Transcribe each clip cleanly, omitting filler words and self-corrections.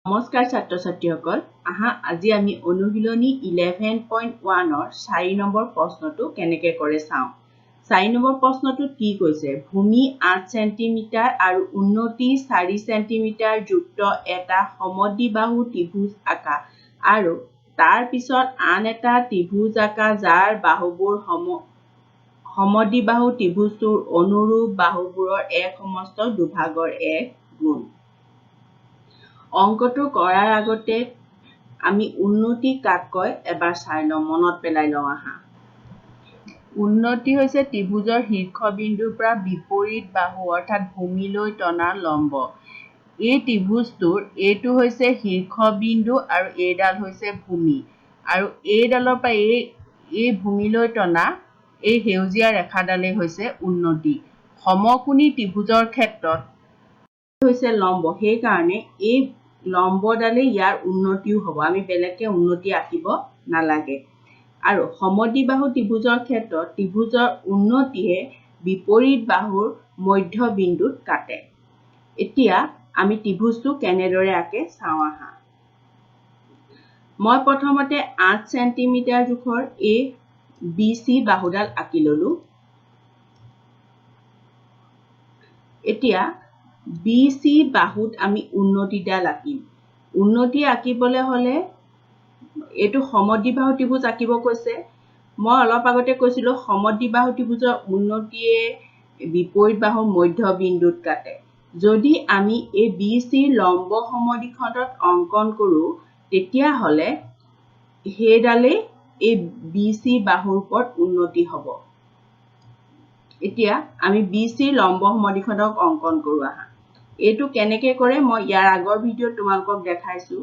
নমস্কাৰ ছাত্ৰ ছাত্ৰীসকল আহা আজি আমি অনুশীলনী 11.1 ৰ 4 নম্বৰ প্ৰশ্নটো কেনেকৈ কৰে চাওঁ 4 নম্বৰ প্ৰশ্নটোত কি কৈছে ভূমি 8 সেন্টিমিটাৰ আৰু উন্নতি 4 সেন্টিমিটাৰ যুক্ত এটা সমদ্বিবাহু ত্ৰিভুজ আঁকা আৰু তাৰ পিছত আন এটা ত্ৰিভুজ আঁকা যাৰ বাহুবোৰ সমদ্বিবাহু ত্ৰিভুজটোৰ অনুৰূপ বাহুবোৰৰ এক সমস্ত দুভাগৰ এক গুণ অংকটো কৰাৰ আগতে আমি উন্নতি কাক কয় এবাৰ চাই লওঁ মনত পেলাই লওঁ আহা উন্নতি হৈছে ত্ৰিভুজৰ শীৰ্ষবিন্দুৰ পৰা বিপৰীত বাহু অৰ্থাৎ ভূমিলৈ টনা লম্ব এই ত্ৰিভুজটোৰ এইটো হৈছে শীৰ্ষবিন্দু আৰু এইডাল হৈছে ভূমি আৰু এইডালৰ পৰা এই ভূমিলৈ টনা এই সেউজীয়া ৰেখাডালেই হৈছে উন্নতি সমকোণী ত্ৰিভুজৰ ক্ষেত্ৰত হৈছে লম্ব সেইকাৰণে এই লম্বডালে ইয়াৰ উন্নতিও হ'ব আমি বেলেগকে উন্নতি আঁকিব নালাগে আৰু সমদ্বিবাহু ত্ৰিভুজৰ ক্ষেত্ৰত ত্ৰিভুজৰ উন্নতিয়ে বিপৰীত বাহুৰ মধ্যবিন্দুত কাটে এতিয়া আমি ত্ৰিভুজটো কেনেদৰে আঁকে চাওঁ আহা মই প্ৰথমতে 8 সেন্টিমিটাৰ জোখৰ এই BC বাহুডাল আঁকি ললো এতিয়া BC বাহুত আমি উন্নতিডাল আঁকিম উন্নতি আঁকিবলৈ হলে এইটো সমদ্বিবাহু ত্ৰিভুজ আঁকিব কৈছে মই অলপ আগতে কৈছিলো সমদ্বিবাহু ত্ৰিভুজৰ উন্নতিয়ে বিপৰীত বাহুৰ মধ্যবিন্দুত কাটে যদি আমি এই BC লম্ব সমদ্বিখণ্ডত অংকন কৰো তেতিয়া হলে সেইডালে এই BC বাহুৰ ওপৰত উন্নতি হ'ব এতিয়া আমি BC লম্ব সমদ্বিখণ্ডক অংকন কৰো আহা এইটো কেনেকৈ কৰে মই ইয়াৰ আগৰ ভিডিঅ' তোমালোকক দেখাইছো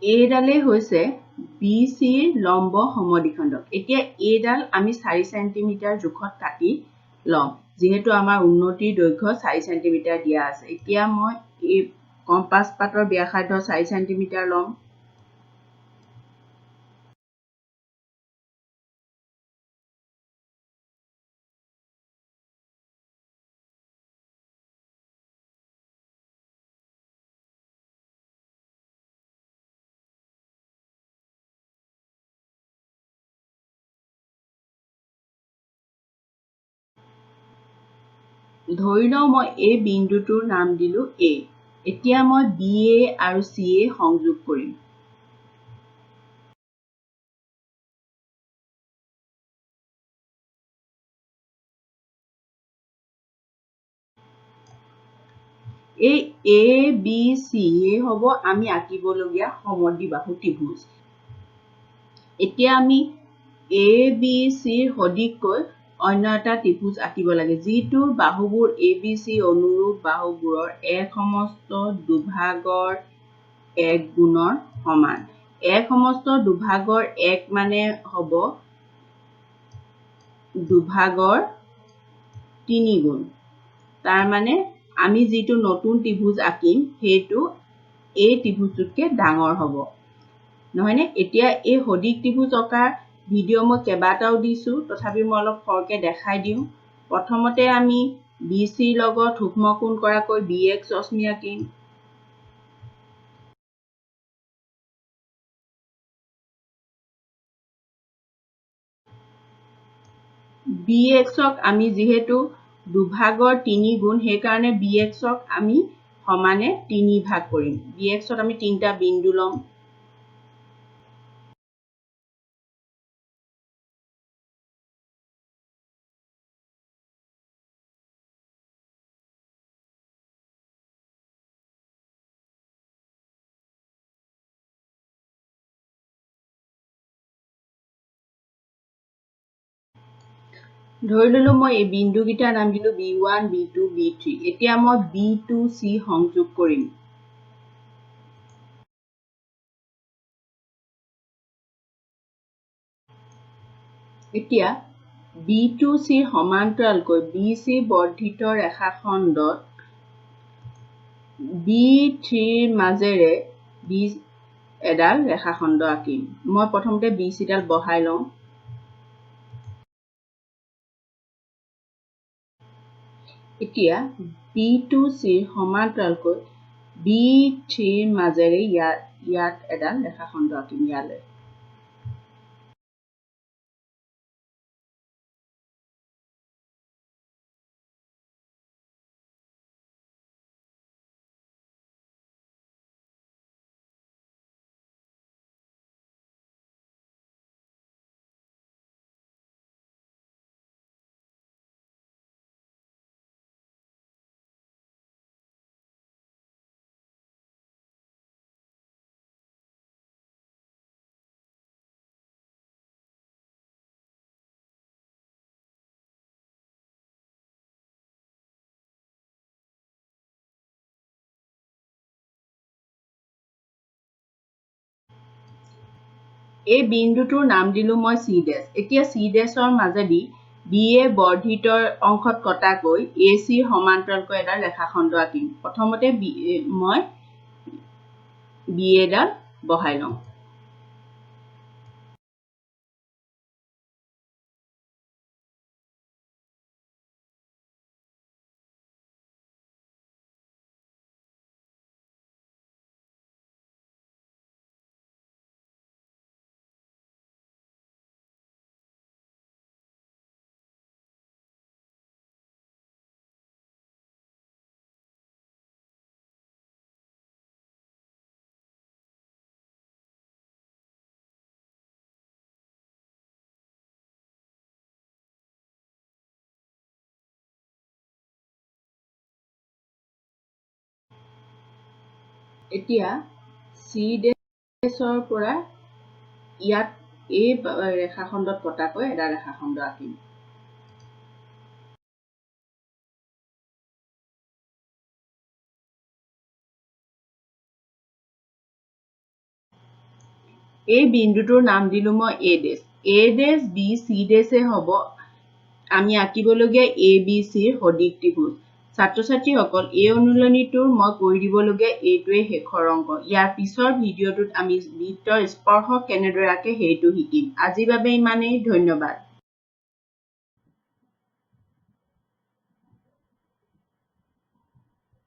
এইডালেই হৈছে BC লম্ব সমদ্বিখণ্ডক এতিয়া এইডাল আমি 4 সেন্টিমিটাৰ জোখত কাটি লম যেহেতু আমাৰ উন্নতিৰ দৈৰ্ঘ্য 4 সেন্টিমিটাৰ দিয়া আছে এতিয়া মই এই কম্পাস পাতৰ ব্যাসাৰ্ধ 4 সেন্টিমিটাৰ লম ধৰি লওঁ মই এই বিন্দুটোৰ নাম দিলো A এতিয়া মই BA আৰু CA সংযোগ কৰিম এই ABC হ'ব আমি আঁকিবলগীয়া সমদ্বিবাহু ত্ৰিভুজ এতিয়া আমি ABCৰ সদৃশকৈ অন্য এটা ত্ৰিভুজ আঁকিব লাগে যিটোৰ বাহুবোৰ ABC অনুৰূপ বাহুবোৰৰ এক সমস্ত দুভাগৰ এক গুণৰ সমান এক সমস্ত দুভাগৰ এক মানে হ'ব দুভাগৰ 3 গুণ তাৰ মানে আমি যিটো নতুন ত্ৰিভুজ আঁকিম সেইটো এই ত্ৰিভুজটোতকৈ ডাঙৰ হ'ব নহয়নে এতিয়া এই সদৃশ ত্ৰিভুজ অঁকাৰ ভিডিঅ' মই কেইবাটাও দিছো তথাপি মই অলপ খৰকৈ দেখাই দিওঁ প্ৰথমতে আমি BC লগত সূক্ষ্ম কোণ কৰাকৈ BX ৰশ্মি আঁকিম BXক আমি যেহেতু দুভাগৰ 3 গুণ সেইকাৰণে BXক আমি সমানে 3 ভাগ কৰিম BXত আমি 3টা বিন্দু ল'ম ধৰি ললো মই এই বিন্দুকেইটাৰ নাম দিলো B1, B2, B3। এতিয়া মই B2C সংযোগ কৰিম। এতিয়া B2C সমান্তৰালকৈ BC বৰ্ধিত ৰেখাখণ্ডত B3 মাজেৰে এডাল ৰেখাখণ্ড আঁকিম। মই প্ৰথমতে BC ডাল বহাই লওঁ। এতিয়া B2C সমান্তৰালকৈ B3 মাজেৰে ইয়াত এডাল ৰেখাখণ্ড আঁকিম ইয়ালৈ। এই বিন্দুটোৰ নাম দিলো মই C'। এতিয়া C' মাজেদি BA বৰ্ধিত অংশত কটাকৈ AC সমান্তৰালকৈ এডাল ৰেখাখণ্ড আঁকিম। প্ৰথমতে মই BA ডাল বহাই লওঁ। এতিয়া C' পৰা ইয়াত এই ৰেখাখণ্ডত কটাকৈ এডাল ৰেখাখণ্ড আঁকিম। এই বিন্দুটোৰ নাম দিলো মই A'। A', B, C' হ'ব আমি আঁকিবলগীয়া ABCৰ সদিশ ত্ৰিভুজ। ছাত্ৰ-ছাত্ৰীসকল, এই অনুশীলনীটোৰ মই কৰি দিবলগীয়া এইটোৱে শেষৰ অংক। ইয়াৰ পিছৰ ভিডিঅ'টোত আমি বৃত্তৰ স্পৰ্শক কেনেদৰে আঁকে সেইটো শিকিম। আজিৰ বাবে ইমানেই। ধন্যবাদ।